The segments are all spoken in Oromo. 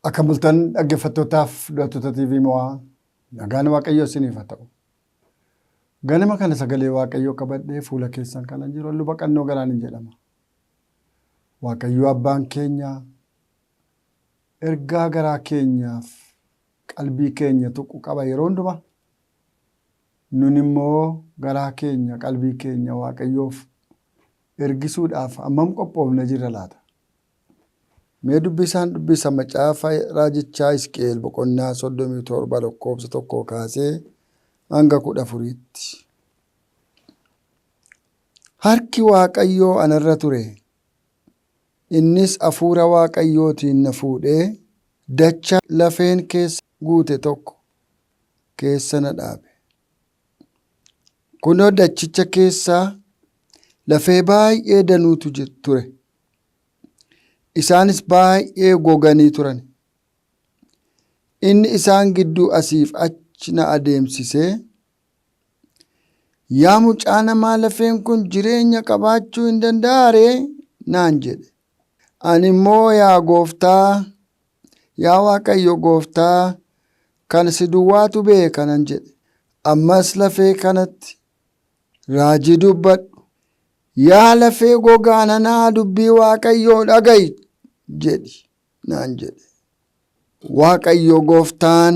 Akka bultan dhaggeeffattootaaf du'attoota TV mo'aa nagaan Waaqayyoo isiniif haa ta'u. Ganama kana sagalee Waaqayyoo qabadhee fuula keessan kana jiru luba qannoo Galaaniin jedhama. Waaqayyoo abbaan keenya ergaa garaa keenyaaf qalbii keenya tuqu qaba yeroo hundumaa. Nun immoo garaa keenya qalbii keenya Waaqayyoof ergisuudhaaf hammam qophoofne jirra laata? Mee dubbisa macaafa raajichaa Hisqeel boqonnaa 37 lakkoofsa 1 kaasee hanga 14tti. Harki Waaqayyoo anarra ture. Innis hafuura Waaqayyootiin na fuudhee dachaa lafeen keessa guute tokko keessa na dhaabe. Kunoo dachicha keessaa lafee baay'ee danuutu ture. Isaanis baay'ee goganii turan. Inni isaan gidduu asiif achi na adeemsisee, yaa mucaa namaa lafeen kun jireenya qabaachuu hin danda'aa ree? Naan jedhe. Ani immoo yaa Gooftaa, yaa Waaqayyo Gooftaa, kan si duwwaatu beeka nan jedhe. Ammas lafee kanatti raajii dubbadhu. Yaa lafee gogaa nanaa dubbii Waaqayyoo dhaga'i jedhi naan jedhe. Waaqayyo Gooftaan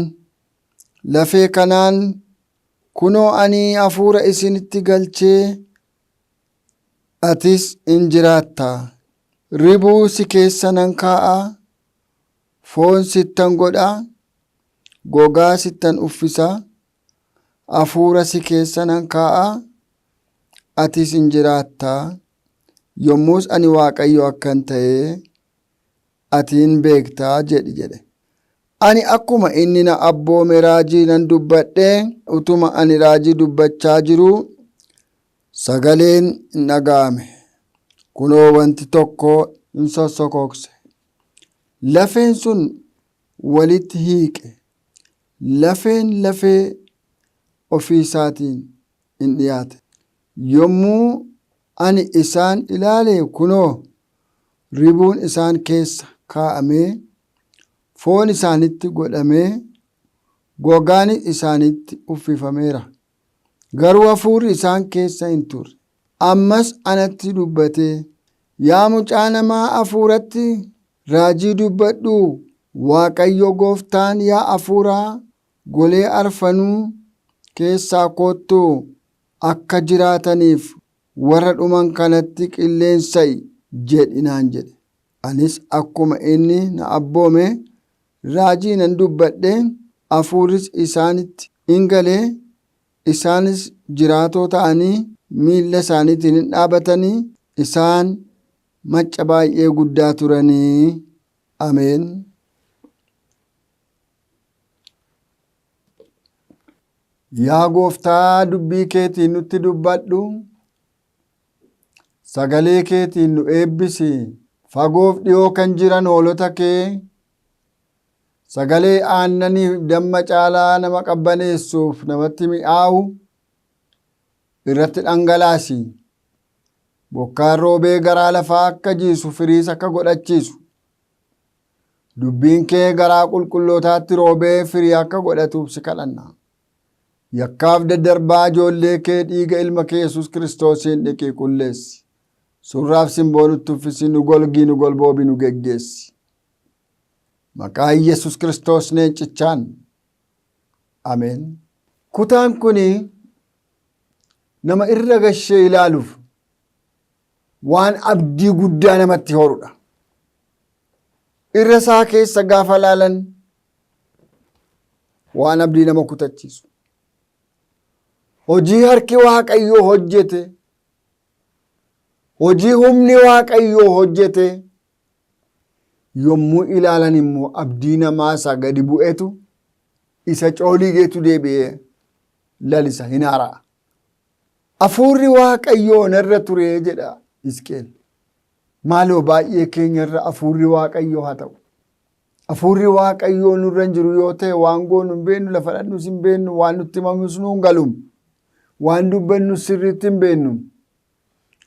lafee kanaan, kunoo ani hafuura isinitti galchee atis in jiraattaa. Ribuu si keessa nan kaa'aa, foon sittan godhaa, gogaa sittan uffisaa, hafuura si keessa nan kaa'aa, atis in jiraattaa. Yommus ani Waaqayyo akkan ta'e ati hin beektaa jedhe. Ani akkuma inni na abboome raajii nan dubbadhee, utuma ani raajii dubbachaa jiruu sagaleen hin dhaga'ame. Kunoo wanti tokko hin sossokokse. Lafeen sun walitti hiiqe. Lafeen lafee ofii isaatiin hin dhiyaate. Yommuu ani isaan ilaale kunoo ribuun isaan keessa kaa'amee, foon isaanitti godhamee, gogaan isaanitti uffifameera. Garuu hafuurri isaan keessa hin turre. Ammas anatti dubbatee, yaa mucaa namaa hafuuratti raajii dubbadhu. Waaqayyo Gooftaan yaa hafuuraa golee arfanuu keessaa koottuu akka jiraataniif warra dhuman kanatti qilleensa'i jedhi naan jedhe. Anis akkuma inni na abboome raajii nan dubbadhe, hafuurris isaanitti hin galee, isaanis jiraatoo ta'anii miilla isaaniitiin hin dhaabatanii, isaan macca baay'ee guddaa turanii. Ameen. Yaa Gooftaa dubbii keetiin nutti dubbadhu. Sagalee keetiin nu eebbisi. Fagoof dhiyoo kan jiran hoolota kee sagalee aannanii damma caalaa nama qabbaneessuuf namatti mi'aawu irratti dhangalaasi. Bokkaan roobee garaa lafaa akka jiisu, firiis akka godhachiisu. Dubbiin kee garaa qulqullootaatti roobee firii akka godhatuuf si kadhanna. Yakkaaf daddarbaa ijoollee kee dhiiga ilma kee Yesuus Kiristoosiin dhiqii qulleessi. Surraaf simboo nutti uffisi, nu golgii, nu golboobi, nu geggeessi. Maqaa Yesuus Kiristoos leencichaan. Ameen. Kutaan kuni nama irra gashee ilaaluuf waan abdii guddaa namatti horudha. Irra isaa keessa gaafa laalan waan abdii nama kutachiisu. Hojii harki Waaqayyoo hojjete, hojii humni Waaqayyoo hojjete yommuu ilaalan immoo abdii namaa isaa gadi bu'etu isa cooligeetu deebi'ee lalisa, hin haara'a. Hafuurri Waaqayyoo narra ture jedha Hisqeel. Maaloo baay'ee keenyarra hafuurri Waaqayyoo haa ta'u. Hafuurri Waaqayyoo nurra hin jiru yoo ta'e waan goonu hin beeknu, lafa dhannus hin beeknu, waan nutti himamus nu hin galu, waan dubbannu sirriitti hin beeknu.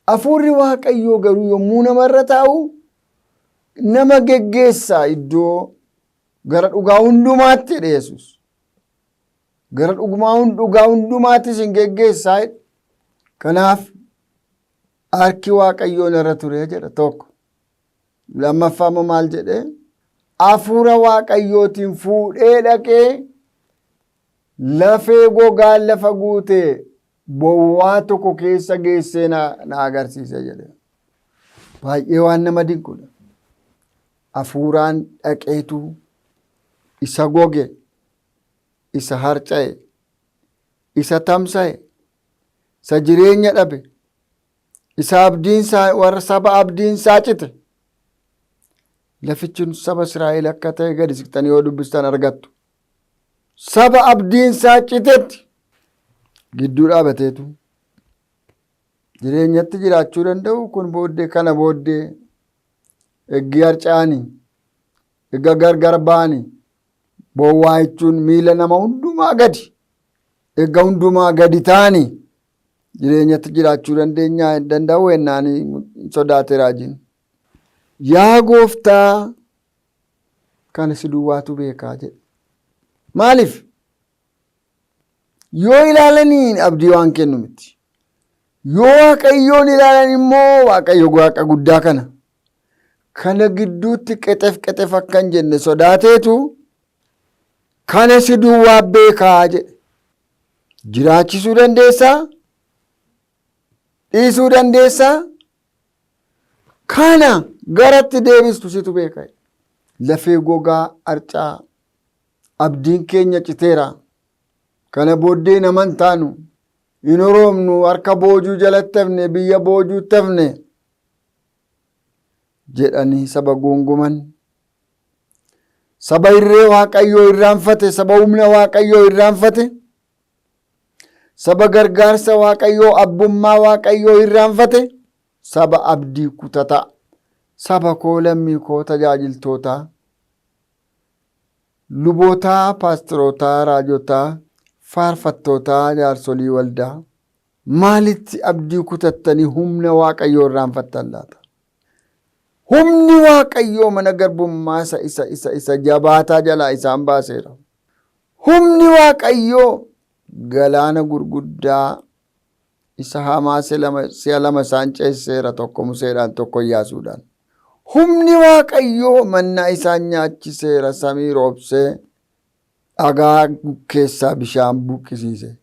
Hafuurri Waaqayyoo garuu yommuu namarra taa'u nama geggeessa iddoo gara dhugaa hundumaatti jedhe Yesuus. Gara dhugaa hundumaatti isin geggeessaa. Kanaaf harki Waaqayyoon irra ture jedha tokko. Lammaffaa immoo maal jedhe? Hafuura Waaqayyootiin fuudhee dhaqee lafee gogaan lafa guutee bowwaa tokko keessa geessee na agarsiise jedhe. Baay'ee waan nama dinqudha. Hafuuraan dhaqeetu isa goge, isa harca'e, isa tamsa'e, isa jireenya dhabe, isa abdiinsaa warra saba abdiinsaa cite. Lafichi saba Israa'el akka ta'e gadi siqtanii yoo dubbistan argattu. Saba abdiinsaa citetti gidduu dhaabateetu jireenyatti jiraachuu danda'u. Kun booddee kana booddee eeggi harca'anii, eegga gargar ba'anii, bowwaa jechuun miila nama hundumaa gadi, eegga hundumaa gadi ta'anii jireenyatti jiraachuu danda'u ennaanii sodaate raajiin. Yaa gooftaa kana si duwwaatu beekaa jedhe. Maaliif? Yoo ilaalanii abdii waan kennu miti. Yoo Waaqayyoon ilaalan immoo Waaqayyo Waaqa guddaa kana gidduutti qexef akkan jenne sodaateetu kana si duwwaa beekaa jedhe. Jiraachisuu dandeessaa? Dhiisuu dandeessaa? Kana garatti deebistu situ beeka. Lafee gogaa harcaa abdiin keenya citeera. Kana booddee naman taanu hin oroomnu, harka boojuu jalatti hafne, biyya boojuutti hafne jedhanii saba guunguman. Saba irree Waaqayyoo irraanfate, saba humna Waaqayyoo irraanfate, saba gargaarsa Waaqayyoo, abbummaa Waaqayyoo irraanfate, saba abdii kutata, saba koo lammii koo tajaajiltootaa, lubootaa, paastorotaa, raajotaa, faarfattootaa, jaarsolii waldaa maalitti abdii kutattanii humna Waaqayyoo irraanfattan laata? Humni Waaqayyoo mana garbummaa isa jabaataa jalaa isaan baaseera. Humni Waaqayyoo galaana gurguddaa isa hamaa si'a lama isaan ceesseera, tokko Museedhaan tokko Iyyaasuudhaan. Humni Waaqayyoo mannaa isaan nyaachiseera, samii roobsee dhagaa keessaa bishaan buqqisiise,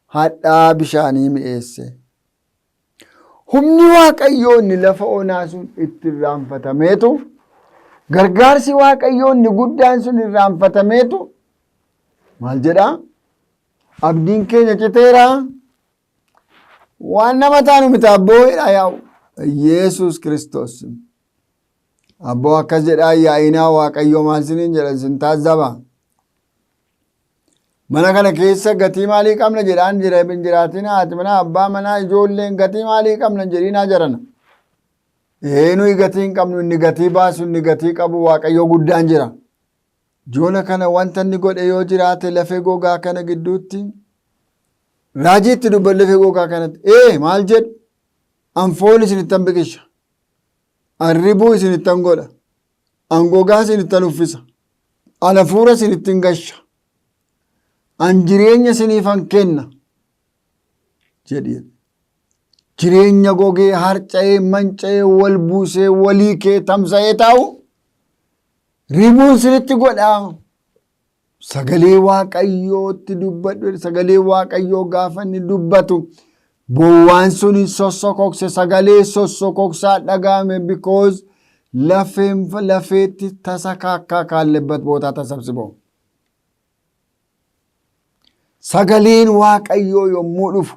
hadhaa bishaanii mi'eesse. Humni Waaqayyoo inni lafa onaa sun itti irraanfatameetu, gargaarsi Waaqayyoo inni guddaan sun irraanfatameetu maal jedhaa? Abdiin keenya citeera. Waan nama taanu miti abboo jedha yaa'u Yesuus Kiristoos. Abboo akkas jedhaa yaa'inaa Waaqayyoo maal siniin jedha isin taazzaba. Mana kana keessa gatii maalii qabna jedhaan jiraatin haati mana abbaa manaa ijoolleen gatii maalii qabna jedhinaa jarana. Nuyi gatii hin qabnu, inni gatii baasu, inni gatii qabu Waaqayyoo guddaan jira. Joona kana wanta inni godhe yoo jiraate lafee gogaa kana gidduutti raajiitti dubban lafee gogaa kanatti maal jedhu? Anfoon isinittan biqisha, arribuu isinittan godha, angogaa isinittan uffisa, alafuura isinittin gasha, an jireenya isiniifan kenna jedhi. Jireenya gogee harca'ee manca'ee wal buusee walii kee tamsa'ee taa'u ribuun isinitti godhaa. Sagalee Waaqayyootti dubbadhu. Sagalee Waaqayyoo gaafa inni dubbatu bowwaan sun sossokokse, sagalee sossokoksaa dhaga'ame because lafeetti tasa kaakkaa kaallebat bootaa tasabsiboo. Sagaleen Waaqayyoo yommuu dhufu,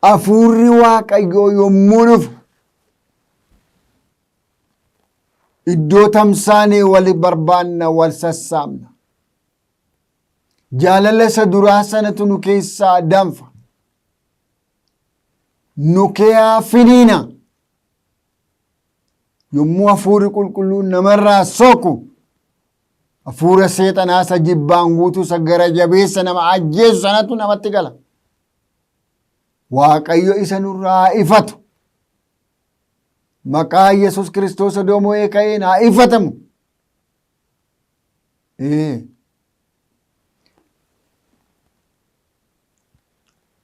hafuurri Waaqayyoo yommuu dhufu, iddoo tamsaanee wal barbaanna, wal sassaabna. Jaalala isa duraa sanatu nu keessaa danfa, nu keessaa finiina. Yommuu hafuurri qulqulluun namarraa soku, hafuura seexanaa isa jibbaan guutuu isa gara jabeessa nama ajjeesu sanatu namatti gala. Waaqayyo isa nurraa ifatu. Maqaa Yesuus Kiristoos doomoo ka'een haa ifatamu.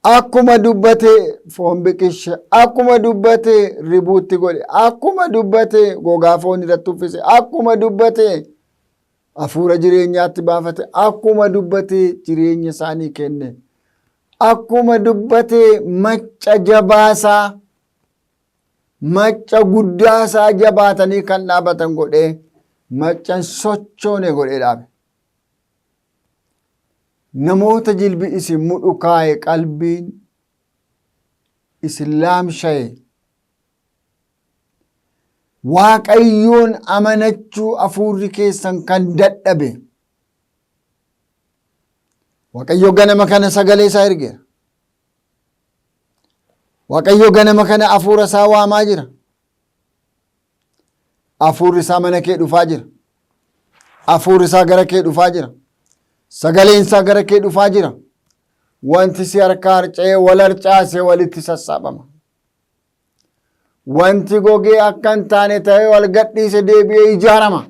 akkuma dubbate foon biqilche, akkuma dubbate ribuutti godhe, akkuma dubbate gogaa foon irratti uffise, akkuma dubbate hafuura jireenyaatti baafate, akkuma dubbate jireenya isaanii kenne, akkuma dubbate macca jabaasaa, macca guddaasaa jabaatanii kan dhaabatan godhe, maccan sochoone godhe dhaabe. Namoota jilbi isin mudhu kaa'e qalbiin isin laamshaye Waaqayyoon amanachuu hafuurri keessan kan dadhabe Waaqayyo ganama kana sagalee isaa ergeera. Waaqayyo ganama kana hafuura isaa waamaa jira. Hafuurri isaa mana kee dhufaa jira. Hafuurri isaa gara kee dhufaa jira. Sagaleen isaa gara kee dhufaa jira. Wanti si harkaa harca'ee wal harcaasee walitti sassaabama. Wanti gogee akka hin taane ta'ee wal gadhiise deebi'ee ijaarama.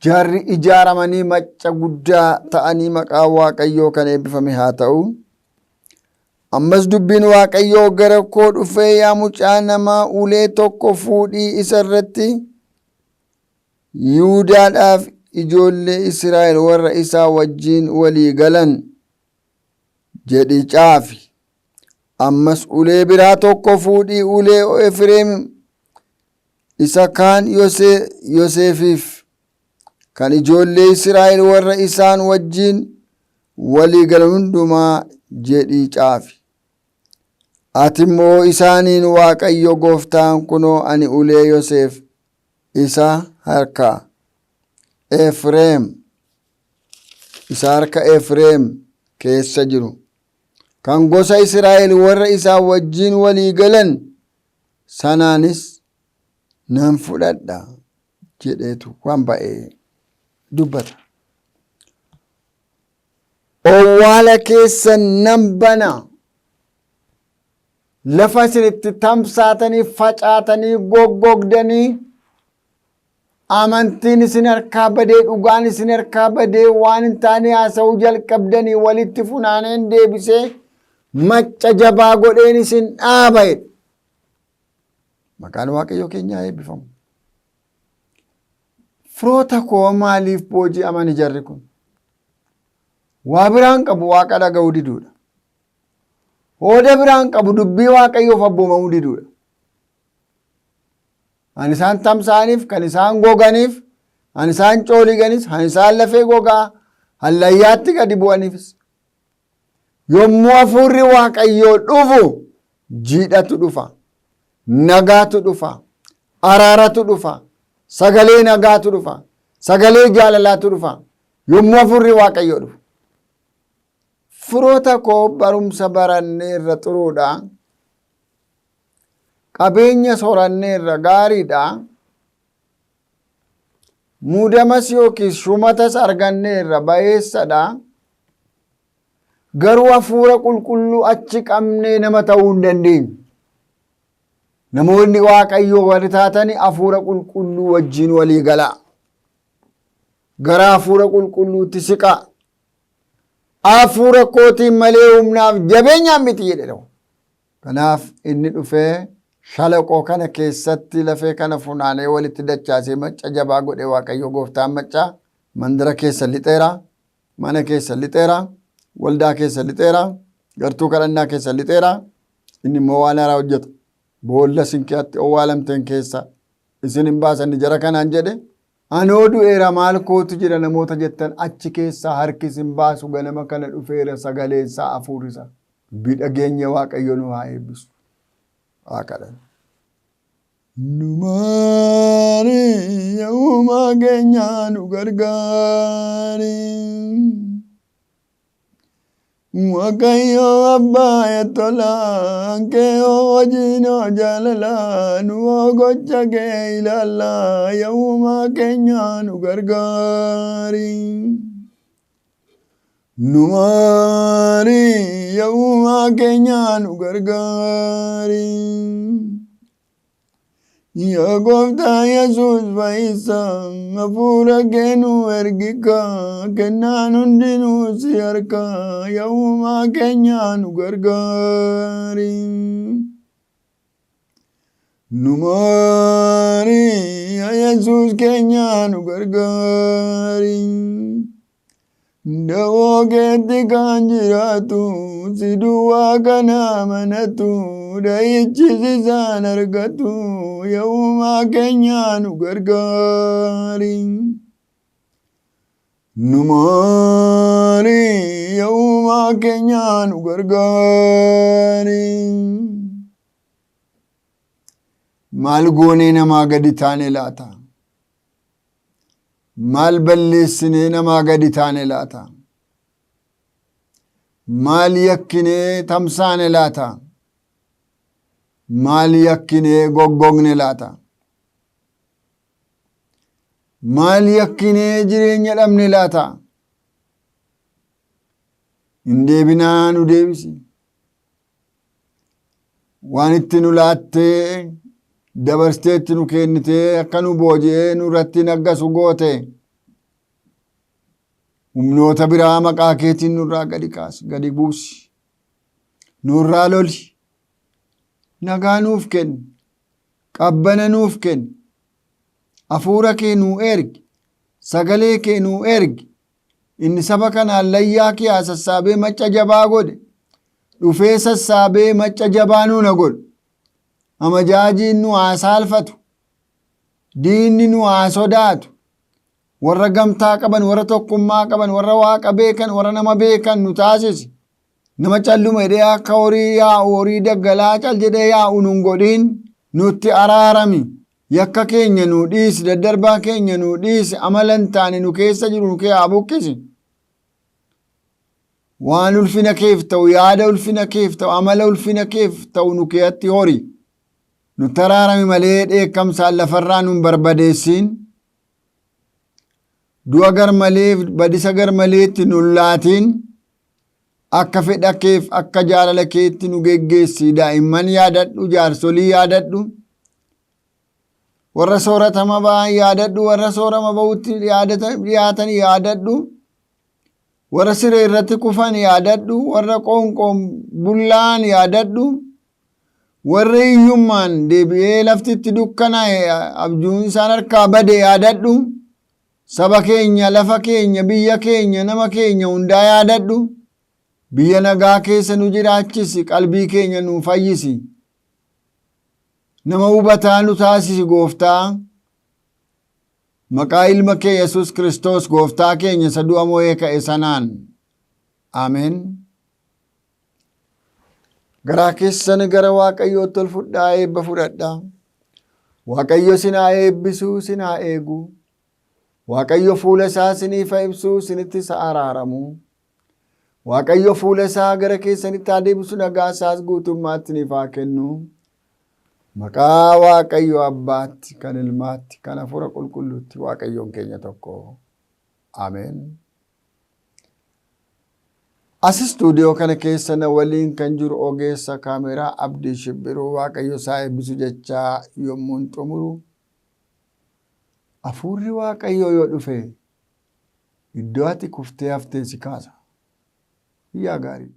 Jaarri ijaaramanii macca guddaa ta'anii maqaa Waaqayyoo kan eebbifame haa ta'u. Ammas dubbiin Waaqayyoo gara koo dhufee yaa mucaa namaa ulee tokko fuudhii isa irratti Yihuudaadhaaf ijoollee Israa'el warra isaa wajjin walii galan jedhi caafi. Ammas ulee biraa tokko fuudhii ulee Efreem isa kaan Yoosefiif kan ijoollee Israa'el warra isaan wajjin walii galan hundumaa jedhi caafi. Ati immoo isaaniin Waaqayyo Gooftaan kunoo ani ulee Yoosef isa harka Efreem keessa jiru kan gosa Israa'el warra isaa wajjin walii galan sanaanis nan fudhadha jedheetu waan ba'ee dubbata. Owwaala keessan nan bana. Lafa isinitti tamsaatanii facaatanii goggogdanii amantiin isin harkaa badee dhugaan isin harkaa badee waan hin taane haasa'uu jalqabdanii walitti funaaneen deebisee macca jabaa godheen isin dhaaba'e. Maqaan Waaqayyoo keenyaa eebbifamu. Firoota koo maaliif booji'aman jarri kun? Waa biraan qabu Waaqa dhaga'uu diduudha. Hooda biraan qabu dubbii Waaqayyoof abboomamuu diduudha. Kan isaan tamsa'aniif, kan isaan goganiif, kan isaan cooliganis, kan isaan lafee gogaa hallayyaatti gadi bu'aniifis. Yommuu hafuurri Waaqayyoo dhufu jiidhatu dhufa, nagaatu dhufa, araaratu dhufa, sagalee nagaatu dhufa, sagalee jaalalaatu dhufa. Yommuu hafuurri Waaqayyoo dhufu. Firoota koo barumsa baranneerra xuruudha. Qabeenya sooranneerra gaariidha. Muudamas yookiis shumatas arganneerra bayeessadha. Garuu hafuura qulqulluu achi qabnee nama ta'uu hin dandeenyu. Namoonni Waaqayyoo warri taatanii hafuura qulqulluu wajjin walii galaa. Gara hafuura qulqulluutti siqaa. Hafuura kootiin malee humnaaf jabeenyaan miti jedhe. Kanaaf inni dhufee shalaqoo kana keessatti lafee kana funaanee walitti dachaasee macca jabaa godhe Waaqayyo Gooftaan macca mandara keessa lixeera, mana keessa lixeera, waldaa keessa lixeera, gartuu kadhannaa keessa lixeera. Inni immoo waan haaraa hojjeta. Boolla sinqiyaatti owwaalamteen keessa isin hin baasanni jara kanaan jedhe. Anoo du'eera maal kootu jira namoota jettan achi keessaa harki isin baasu ganama kana dhufeera sagaleensaa hafuurisa. Dhageenya Waaqayyo nu haa eebbisu. Haa kadhannu. Numaani yooma keenya nu gargaari. Waaqayyo abbaa tolaan kee wajjin jaalala nu gocha kee ilaalla yooma keenya nu gargaari. Numaani yooma keenya nu gargaari. Yaa gooftaa Yesuus fayyisaa hafuura kee nuu ergika kennaan hundinuu si harka yaa uumaa keenya nu gargaari. Nu maari yaa Yesuus keenya nu gargaari. Dawoo keetti kan jiraatu si duwwaa kana amanatu dha'ichisiisaan argatu yaa uumaa keenya nu gargaari. Nu maari yaa uumaa keenya nu gargaari. Maal goonee namaa gadi taane laata? Maal balleessinee namaa gadi taane laata? Maal yakkinee tamsaane laata? Maal yakkinee goggogne laata? Maal yakkinee jireenya dhabne laata? Hin deebinaa nu deebisi. Waan itti nu laattee dabarsteetti nu kennitee akka nu booji'ee nu irratti naggasu goote humnoota biraa maqaa keetiin nurraa gadi kaasi gadi buusi nurraa loli nagaa nuuf kenni qabbana nuuf kenni hafuura kee nuu ergi sagalee kee nuu ergi inni saba kanaan layyaa kee sassaabee macca jabaa godhe dhufee sassaabee macca jabaa nuuna godhu amajaajiin nu haa saalfatu diinni nu haa sodaatu warra gamtaa qaban warra tokkummaa qaban warra waaqa beekan warra nama beekan nu taasisi nama calluma jedhee akka horii yaa'u horii daggalaa cal jedhee yaa'u nun godhin nutti araarami yakka keenya nu dhiisi daddarbaa keenya nu dhiisi amala hin taane nu keessa jiru nu kee haa buqqisi waan ulfina keef ta'u yaada ulfina keef ta'u amala ulfina keef ta'u nu keetti hori nutti araarami malee dheekkamsaan lafarraa nun barbadeessin du'a gar malee badisa gar maleetti nun laatiin akka fedha keef akka jaalala keetti nu geggeessi daa'imman yaadadhu jaarsolii yaadadhu warra sooratama ba'an yaadadhu warra soorama ba'utti dhiyaatan yaadadhu warra siree irratti kufan yaadadhu warra qoonqoon bullaan yaadadhu warra hiyyummaan deebi'ee laftitti dukkanaa'e abjuun isaan harkaa bade yaadadhu saba keenya lafa keenya biyya keenya nama keenya hundaa yaadadhu biyya nagaa keessa nu jiraachisi qalbii keenya nu fayyisi nama hubataa nu taasisi gooftaa maqaa ilma kee Yesuus Kiristoos gooftaa keenya isa du'a mo'ee ka'e sanaan ameen. Garaa keessan gara Waaqayyootti ol fudhaa eebba fudhadhaa. Waaqayyo sin haa eebbisu sin haa eegu. Waaqayyo fuula isaa isiniif haa ibsu isinitti haa araaramu. Waaqayyo fuula isaa gara keessanitti haa deebisu nagaa isaas guutummaatti isiniif haa kennu. Maqaa Waaqayyo Abbaatti kan Ilmaatti kan Hafuura Qulqulluutti Waaqayyoon keenya tokko. Ameen. As istuudiyoo kana keessa na waliin kan jiru ogeessa kaameraa Abdii Shibbiruu Waaqayyo isaa eebbisu jechaa yommuu xumuru hafuurri Waaqayyoo yoo dhufe iddoo ati kuftee haftee si kaasa. Yaa gaarii.